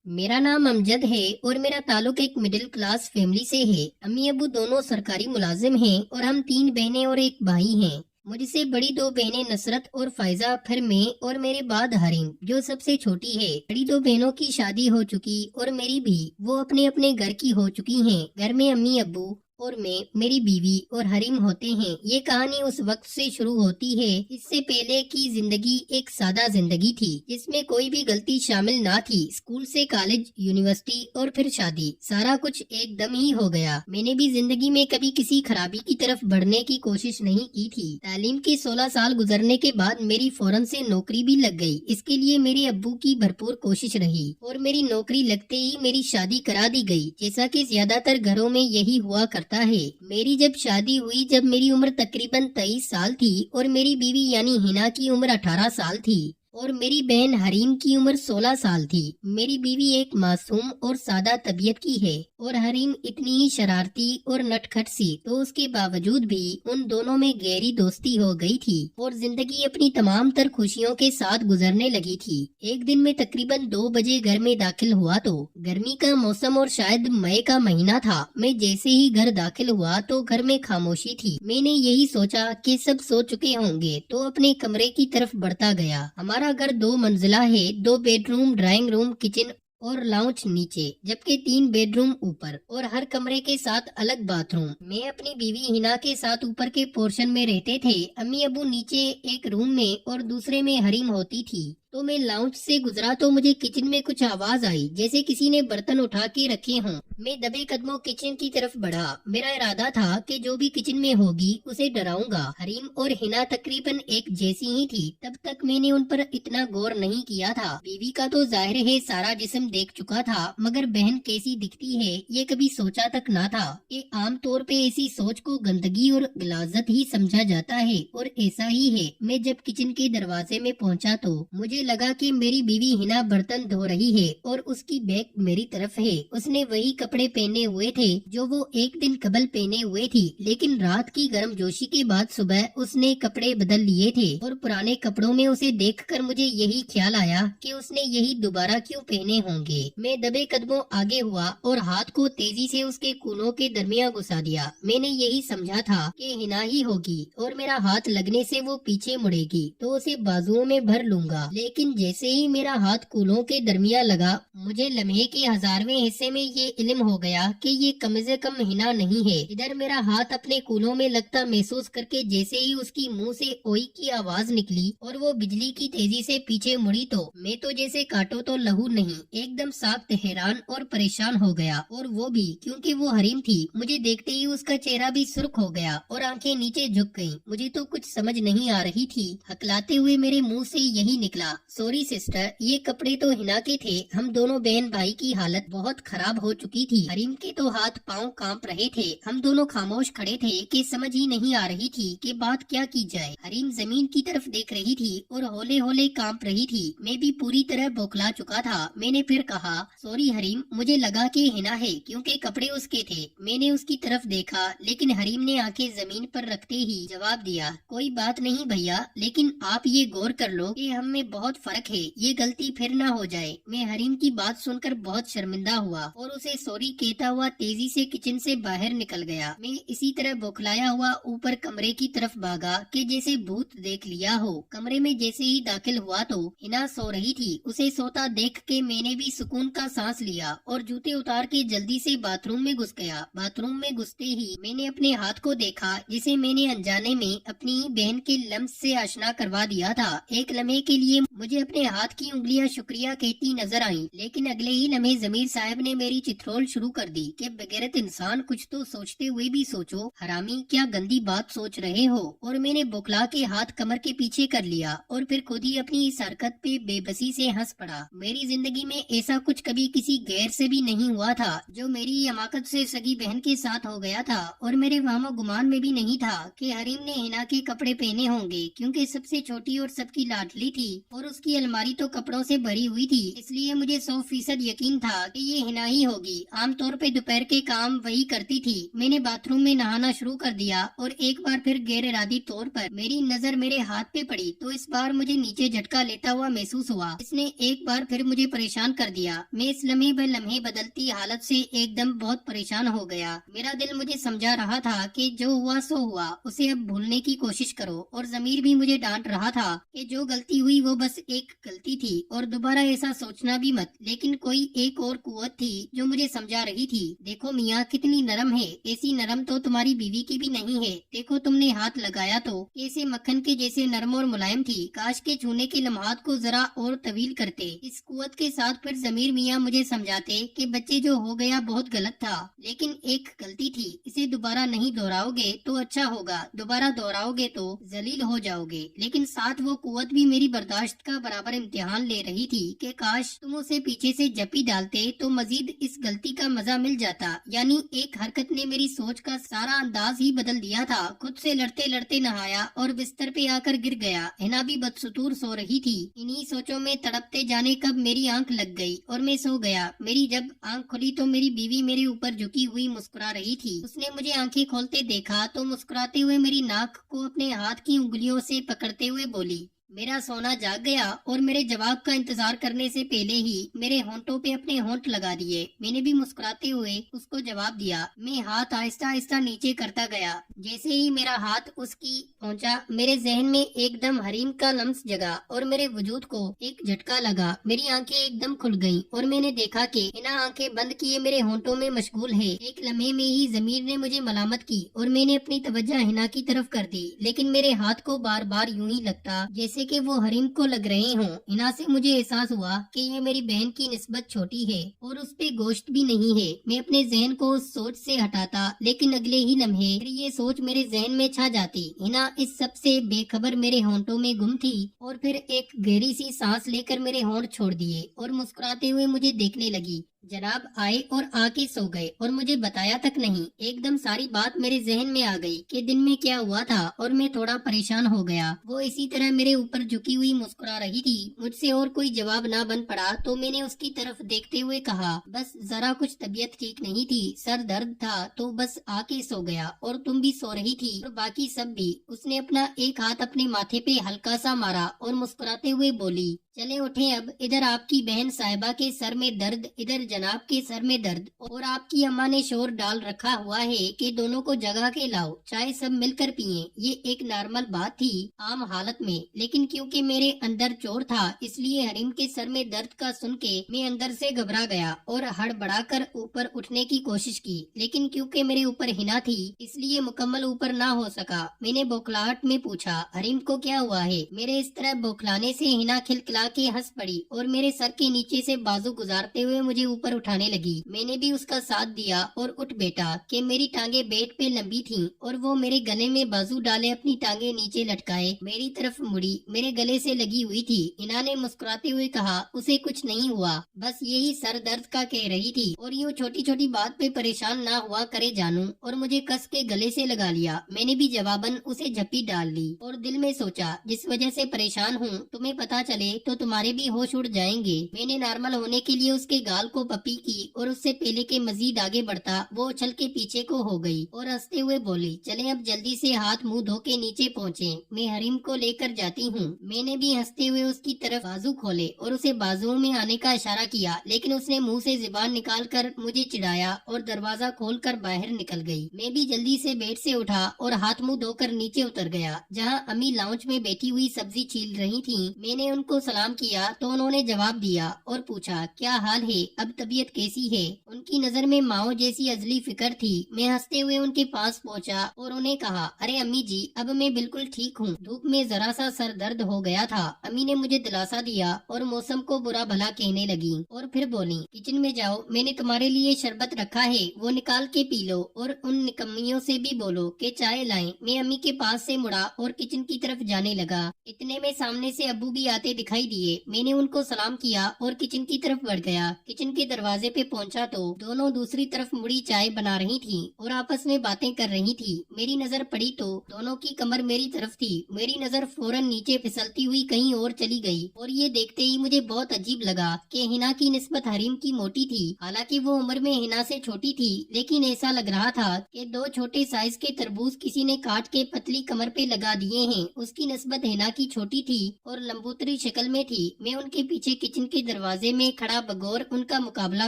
मेरा नाम अमजद है और मेरा ताल्लुक एक मिडिल क्लास फैमिली से है। अम्मी अबू दोनों सरकारी मुलाजिम हैं और हम 3 बहनें और एक भाई हैं। मुझसे बड़ी 2 बहनें नसरत और फायजा, फिर मैं और मेरे बाद हरीम जो सबसे छोटी है। बड़ी 2 बहनों की शादी हो चुकी और मेरी भी, वो अपने अपने घर की हो चुकी हैं। घर में अम्मी अब्बू और मैं, मेरी बीवी और हरीम होते हैं। ये कहानी उस वक्त से शुरू होती है, इससे पहले की जिंदगी एक सादा जिंदगी थी जिसमें कोई भी गलती शामिल ना थी। स्कूल से कॉलेज, यूनिवर्सिटी और फिर शादी, सारा कुछ एकदम ही हो गया। मैंने भी जिंदगी में कभी किसी खराबी की तरफ बढ़ने की कोशिश नहीं की थी। तालीम के 16 साल गुजरने के बाद मेरी फौरन से नौकरी भी लग गई। इसके लिए मेरे अब्बू की भरपूर कोशिश रही और मेरी नौकरी लगते ही मेरी शादी करा दी गई, जैसा कि ज्यादातर घरों में यही हुआ करता है। मेरी जब शादी हुई, जब मेरी उम्र तकरीबन 23 साल थी और मेरी बीवी यानी हिना की उम्र 18 साल थी और मेरी बहन हरीम की उम्र 16 साल थी। मेरी बीवी एक मासूम और सादा तबीयत की है और हरीम इतनी ही शरारती और नटखट सी, तो उसके बावजूद भी उन दोनों में गहरी दोस्ती हो गई थी और जिंदगी अपनी तमाम तर खुशियों के साथ गुजरने लगी थी। एक दिन मैं तकरीबन 2 बजे घर में दाखिल हुआ तो गर्मी का मौसम और शायद मई का महीना था। मैं जैसे ही घर दाखिल हुआ तो घर में खामोशी थी। मैंने यही सोचा कि सब सो चुके होंगे तो अपने कमरे की तरफ बढ़ता गया। हमारा घर 2 मंजिला है, 2 बेडरूम, ड्राइंग रूम, किचन और लाउंज नीचे, जबकि 3 बेडरूम ऊपर और हर कमरे के साथ अलग बाथरूम। मैं अपनी बीवी हिना के साथ ऊपर के पोर्शन में रहते थे। अम्मी अबू नीचे एक रूम में और दूसरे में हरीम होती थी। तो मैं लाउंज से गुजरा तो मुझे किचन में कुछ आवाज आई, जैसे किसी ने बर्तन उठा के रखे हों। मैं दबे कदमों किचन की तरफ बढ़ा। मेरा इरादा था कि जो भी किचन में होगी उसे डराऊंगा। हरीम और हिना तकरीबन एक जैसी ही थी। तब तक मैंने उन पर इतना गौर नहीं किया था। बीवी का तो जाहिर है सारा जिस्म देख चुका था, मगर बहन कैसी दिखती है ये कभी सोचा तक ना था। ये आम तौर पे ऐसी सोच को गंदगी और गलाजत ही समझा जाता है और ऐसा ही है। मैं जब किचन के दरवाजे में पहुंचा तो मुझे लगा कि मेरी बीवी हिना बर्तन धो रही है और उसकी बैग मेरी तरफ है। उसने वही कपड़े पहने हुए थे जो वो एक दिन कबल पहने हुए थी, लेकिन रात की गर्मजोशी के बाद सुबह उसने कपड़े बदल लिए थे और पुराने कपड़ों में उसे देखकर मुझे यही ख्याल आया कि उसने यही दोबारा क्यों पहने होंगे। मैं दबे कदमों आगे हुआ और हाथ को तेजी से उसके कूलों के दरमियान घुसा दिया। मैंने यही समझा था कि हिना ही होगी और मेरा हाथ लगने से वो पीछे मुड़ेगी तो उसे बाजुओं में भर लूंगा। लेकिन जैसे ही मेरा हाथ कूलों के दरमियान लगा, मुझे लम्हे के 1000वें हिस्से में ये इल्म हो गया कि ये कम से कम हिना नहीं है। इधर मेरा हाथ अपने कूलों में लगता महसूस करके जैसे ही उसकी मुंह से ओई की आवाज निकली और वो बिजली की तेजी से पीछे मुड़ी तो मैं तो जैसे काटो तो लहू नहीं, एकदम सख्त हैरान और परेशान हो गया। और वो भी क्योंकि वो हरीम थी। मुझे देखते ही उसका चेहरा भी सुर्ख हो गया और आंखें नीचे झुक गईं। मुझे तो कुछ समझ नहीं आ रही थी। हकलाते हुए मेरे मुंह से यही निकला, सॉरी सिस्टर, ये कपड़े तो हिना के थे। हम दोनों बहन भाई की हालत बहुत खराब हो चुकी थी। हरीम के तो हाथ पांव कांप रहे थे। हम दोनों खामोश खड़े थे कि समझ ही नहीं आ रही थी कि बात क्या की जाए। हरीम जमीन की तरफ देख रही थी और हौले हौले कांप रही थी। मैं भी पूरी तरह बौखला चुका था। मैंने फिर कहा, सॉरी हरीम, मुझे लगा कि हिना है क्योंकि कपड़े उसके थे। मैंने उसकी तरफ देखा, लेकिन हरीम ने आंखें जमीन पर रखते ही जवाब दिया, कोई बात नहीं भैया, लेकिन आप ये गौर कर लो कि हम में बहुत फर्क है, ये गलती फिर ना हो जाए। मैं हरीम की बात सुनकर बहुत शर्मिंदा हुआ और उसे सॉरी कहता हुआ तेजी से किचन से बाहर निकल गया। मैं इसी तरह बौखलाया हुआ ऊपर कमरे की तरफ भागा कि जैसे भूत देख लिया हो। कमरे में जैसे ही दाखिल हुआ तो हिना सो रही थी। उसे सोता देख के मैंने भी सुकून का सांस लिया और जूते उतार के जल्दी से बाथरूम में घुस गया। बाथरूम में घुसते ही मैंने अपने हाथ को देखा जिसे मैंने अनजाने में अपनी बहन के लम्स से आशना करवा दिया था। एक लम्हे के लिए मुझे अपने हाथ की उंगलियां शुक्रिया कहती नजर आईं, लेकिन अगले ही लम्हे जमीर साहब ने मेरी चित्रोल शुरू कर दी कि बगैरत इंसान, कुछ तो सोचते हुए भी सोचो। हरामी, क्या गंदी बात सोच रहे हो। और मैंने बौखला के हाथ कमर के पीछे कर लिया और फिर खुद ही अपनी इस हरकत पे बेबसी से हंस पड़ा। मेरी जिंदगी में ऐसा कुछ कभी किसी गैर से भी नहीं हुआ था जो मेरी हमाकत से सगी बहन के साथ हो गया था। और मेरे वहमो गुमान में भी नहीं था कि हरीम ने हिना के कपड़े पहने होंगे, क्योंकि सबसे छोटी और सबकी लाडली थी और और उसकी अलमारी तो कपड़ों से भरी हुई थी, इसलिए मुझे 100% यकीन था कि ये हिना ही होगी। आमतौर पे दोपहर के काम वही करती थी। मैंने बाथरूम में नहाना शुरू कर दिया और एक बार फिर गैर इरादी तौर पर मेरी नजर मेरे हाथ पे पड़ी तो इस बार मुझे नीचे झटका लेता हुआ महसूस हुआ। इसने एक बार फिर मुझे परेशान कर दिया। मैं इस लम्हे ब लम्हे बदलती हालत से एकदम बहुत परेशान हो गया। मेरा दिल मुझे समझा रहा था कि जो हुआ सो हुआ, उसे अब भूलने की कोशिश करो, और ज़मीर भी मुझे डांट रहा था कि जो गलती हुई वो बस एक गलती थी और दोबारा ऐसा सोचना भी मत। लेकिन कोई एक और कुव्वत थी जो मुझे समझा रही थी। देखो मियाँ कितनी नरम है, ऐसी नरम तो तुम्हारी बीवी की भी नहीं है। देखो तुमने हाथ लगाया तो कैसे मक्खन के जैसे नरम और मुलायम थी। काश के छूने के लम्हात को जरा और तवील करते। इस कुव्वत के साथ फिर ज़मीर मियाँ मुझे समझाते कि बच्चे जो हो गया बहुत गलत था, लेकिन एक गलती थी, इसे दोबारा नहीं दोहराओगे तो अच्छा होगा, दोबारा दोहराओगे तो जलील हो जाओगे। लेकिन साथ वो कुव्वत भी मेरी बर्दाश्त का बराबर इम्तिहान ले रही थी कि काश तुम उसे पीछे से जपी डालते तो मजीद इस गलती का मजा मिल जाता। यानी एक हरकत ने मेरी सोच का सारा अंदाज ही बदल दिया था। खुद से लड़ते लड़ते नहाया और बिस्तर पे आकर गिर गया। हिना भी बदसुतूर सो रही थी। इन्हीं सोचों में तड़पते जाने कब मेरी आंख लग गई और मैं सो गया। मेरी जब आंख खुली तो मेरी बीवी मेरे ऊपर झुकी हुई मुस्कुरा रही थी। उसने मुझे आंखें खोलते देखा तो मुस्कुराते हुए मेरी नाक को अपने हाथ की उंगलियों से पकड़ते हुए बोली। मेरा सोना जाग गया और मेरे जवाब का इंतजार करने से पहले ही मेरे होंठों पे अपने होंठ लगा दिए। मैंने भी मुस्कुराते हुए उसको जवाब दिया। मैं हाथ आहिस्ता आहिस्ता नीचे करता गया। जैसे ही मेरा हाथ उसकी पहुंचा, मेरे जहन में एकदम हरीम का लम्स जगा और मेरे वजूद को एक झटका लगा। मेरी आंखें एकदम खुल गईं और मैंने देखा कि हिना आंखें बंद किए मेरे होंठों में मशगूल है। एक लम्हे में ही ज़मीर ने मुझे मलामत की और मैंने अपनी तवज्जो हिना की तरफ कर दी, लेकिन मेरे हाथ को बार बार यूं ही लगता जैसे कि वो हरीम को लग रहे हों। हिना से मुझे एहसास हुआ कि ये मेरी बहन की निस्बत छोटी है और उस पे गोश्त भी नहीं है। मैं अपने जहन को उस सोच से हटाता, लेकिन अगले ही लम्हे फिर ये सोच मेरे जहन में छा जाती। हिना इस सब से बेखबर मेरे होंठों में गुम थी और फिर एक गहरी सी सांस लेकर मेरे होंठ छोड़ दिए और मुस्कुराते हुए मुझे देखने लगी। जनाब आए और आके सो गए और मुझे बताया तक नहीं। एकदम सारी बात मेरे जहन में आ गई कि दिन में क्या हुआ था और मैं थोड़ा परेशान हो गया। वो इसी तरह मेरे ऊपर झुकी हुई मुस्कुरा रही थी। मुझसे और कोई जवाब ना बन पड़ा तो मैंने उसकी तरफ देखते हुए कहा, बस जरा कुछ तबीयत ठीक नहीं थी, सर दर्द था तो बस आके सो गया, और तुम भी सो रही थी और बाकी सब भी। उसने अपना एक हाथ अपने माथे पे हल्का सा मारा और मुस्कुराते हुए बोली, चले उठे अब। इधर आपकी बहन साहिबा के सर में दर्द, इधर जनाब के सर में दर्द, और आपकी अम्मा ने शोर डाल रखा हुआ है कि दोनों को जगा के लाओ, चाय सब मिलकर पिए। ये एक नॉर्मल बात थी आम हालत में, लेकिन क्योंकि मेरे अंदर चोर था इसलिए हरीम के सर में दर्द का सुन के मैं अंदर से घबरा गया और हड़बड़ाकर ऊपर उठने की कोशिश की। लेकिन क्योंकि मेरे ऊपर हिना थी इसलिए मुकम्मल ऊपर ना हो सका। मैंने बौखलाहट में पूछा, हरीम को क्या हुआ है? मेरे इस तरह बौखलाने से हिना खिलखिला के हंस पड़ी और मेरे सर के नीचे से बाजू गुजारते हुए मुझे ऊपर उठाने लगी। मैंने भी उसका साथ दिया और उठ बैठा कि मेरी टांगे बेड पे लंबी थीं और वो मेरे गले में बाजू डाले अपनी टांगे नीचे लटकाए मेरी तरफ मुड़ी, मेरे गले से लगी हुई थी। हिना ने मुस्कुराते हुए कहा, उसे कुछ नहीं हुआ, बस यही सर दर्द का कह रही थी और यूँ छोटी छोटी बात पे परेशान ना हुआ करे जानू, और मुझे कस के गले से लगा लिया। मैंने भी जवाबन उसे झप्पी डाल ली और दिल में सोचा, जिस वजह से परेशान हूँ तुम्हें पता चले तो तुम्हारे भी होश उड़ जाएंगे। मैंने नॉर्मल होने के लिए उसके गाल को पप्पी की और उससे पहले के मजीद आगे बढ़ता वो उछल के पीछे को हो गई और हंसते हुए बोली, चले अब जल्दी से हाथ मुंह धो के नीचे पहुँचे, मैं हरीम को लेकर जाती हूँ। मैंने भी हंसते हुए उसकी तरफ बाजू खोले और उसे बाजुओं में आने का इशारा किया, लेकिन उसने मुंह से जुबान निकाल कर मुझे चिढ़ाया और दरवाजा खोल कर बाहर निकल गई। मैं भी जल्दी से बेड से उठा और हाथ मुंह धोकर नीचे उतर गया, जहाँ अम्मी लाउंज में बैठी हुई सब्जी छील रही थी। मैंने उनको सलाम किया तो उन्होंने जवाब दिया और पूछा, क्या हाल है, अब तबीयत कैसी है? उनकी नजर में माओ जैसी अजली फिक्र थी। मैं हंसते हुए उनके पास पहुंचा और उन्हें कहा, अरे अम्मी जी, अब मैं बिल्कुल ठीक हूँ, धूप में जरा सा सर दर्द हो गया था। अम्मी ने मुझे दिलासा दिया और मौसम को बुरा भला कहने लगी और फिर बोली, किचन में जाओ, मैंने तुम्हारे लिए शरबत रखा है, वो निकाल के पी लो और उन निकम्मियों से भी बोलो कि चाय लाएं। मैं अम्मी के पास से मुड़ा और किचन की तरफ जाने लगा। इतने में सामने से अब्बू भी आते दिखाई दिए। मैंने उनको सलाम किया और किचन की तरफ बढ़ गया। किचन के के दरवाजे पे पहुंचा तो दोनों दूसरी तरफ मुड़ी चाय बना रही थी और आपस में बातें कर रही थी। मेरी नजर पड़ी तो दोनों की कमर मेरी तरफ थी। मेरी नजर फौरन नीचे फिसलती हुई कहीं और चली गई और ये देखते ही मुझे बहुत अजीब लगा कि हिना की निस्बत हरीम की मोटी थी। हालांकि वो उम्र में हिना से छोटी थी, लेकिन ऐसा लग रहा था कि दो छोटे साइज के तरबूज किसी ने काट के पतली कमर पे लगा दिए हैं। उसकी निस्बत हिना की छोटी थी और लंबूतरी शक्ल में थी। मैं उनके पीछे किचन के दरवाजे में खड़ा बगौर उनका मुकाबला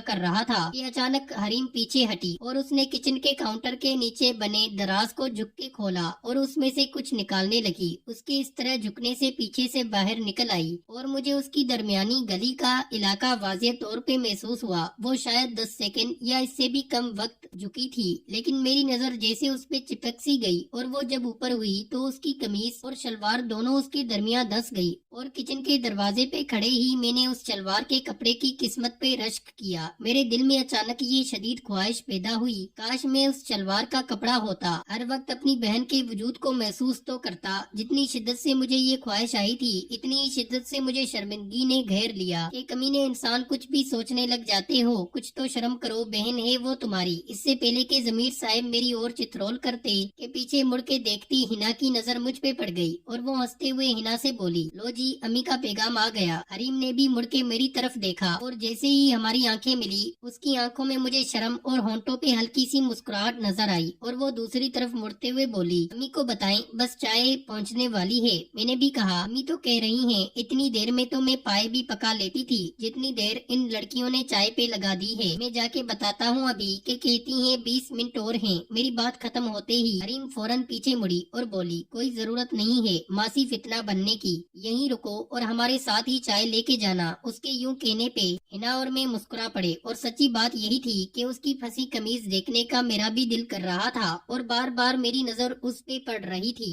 कर रहा था कि अचानक हरीम पीछे हटी और उसने किचन के काउंटर के नीचे बने दराज को झुक के खोला और उसमें से कुछ निकालने लगी। उसके इस तरह झुकने से पीछे से बाहर निकल आई और मुझे उसकी दरमियानी गली का इलाका वाज़ेह तौर पे महसूस हुआ। वो शायद 10 सेकंड या इससे भी कम वक्त झुकी थी, लेकिन मेरी नजर जैसे उस पे चिपक सी गई और वो जब ऊपर हुई तो उसकी कमीज और शलवार दोनों उसके दरमियान धंस गई और किचन के दरवाजे पे खड़े ही मैंने उस शलवार के कपड़े की किस्मत पे रश्क किया। मेरे दिल में अचानक ये शदीद ख्वाहिश पैदा हुई, काश मैं उस शलवार का कपड़ा होता। हर वक्त अपनी बहन के वजूद को महसूस तो करता। जितनी शिद्दत से मुझे ये ख्वाहिश आई थी, इतनी ही शिद्दत से मुझे शर्मिंदगी ने घेर लिया कि कमीने इंसान कुछ भी सोचने लग जाते हो। कुछ तो शर्म करो, बहन है वो तुम्हारी। इससे पहले के जमीर साहब मेरी ओर चित्रोल करते कि पीछे मुड़ के देखती हिना की नजर मुझ पे पड़ गई और वो हंसते हुए हिना से बोली, लो जी अम्मी का पैगाम आ गया। हरीम ने भी मुड़ के मेरी तरफ देखा और जैसे ही हमारी आंखें मिली, उसकी आंखों में मुझे शर्म और होंठों पे हल्की सी मुस्कुराहट नजर आई और वो दूसरी तरफ मुड़ते हुए बोली, अम्मी को बताएं बस चाय पहुंचने वाली है। मैंने भी कहा, अम्मी तो कह रही हैं इतनी देर में तो मैं पाए भी पका लेती थी जितनी देर इन लड़कियों ने चाय पे लगा दी है। मैं जाके बताता हूँ अभी कि कहती हैं 20 मिनट और हैं। मेरी बात खत्म होते ही हरीम फौरन पीछे मुड़ी और बोली, कोई जरूरत नहीं है मासी फितना बनने की, यहीं रुको और हमारे साथ ही चाय लेके जाना। उसके यूं कहने पे हिना और मैं मुस्कुरा पड़े और सच्ची बात यही थी कि उसकी फंसी कमीज देखने का मेरा भी दिल कर रहा था और बार बार मेरी नजर उस पे पड़ रही थी।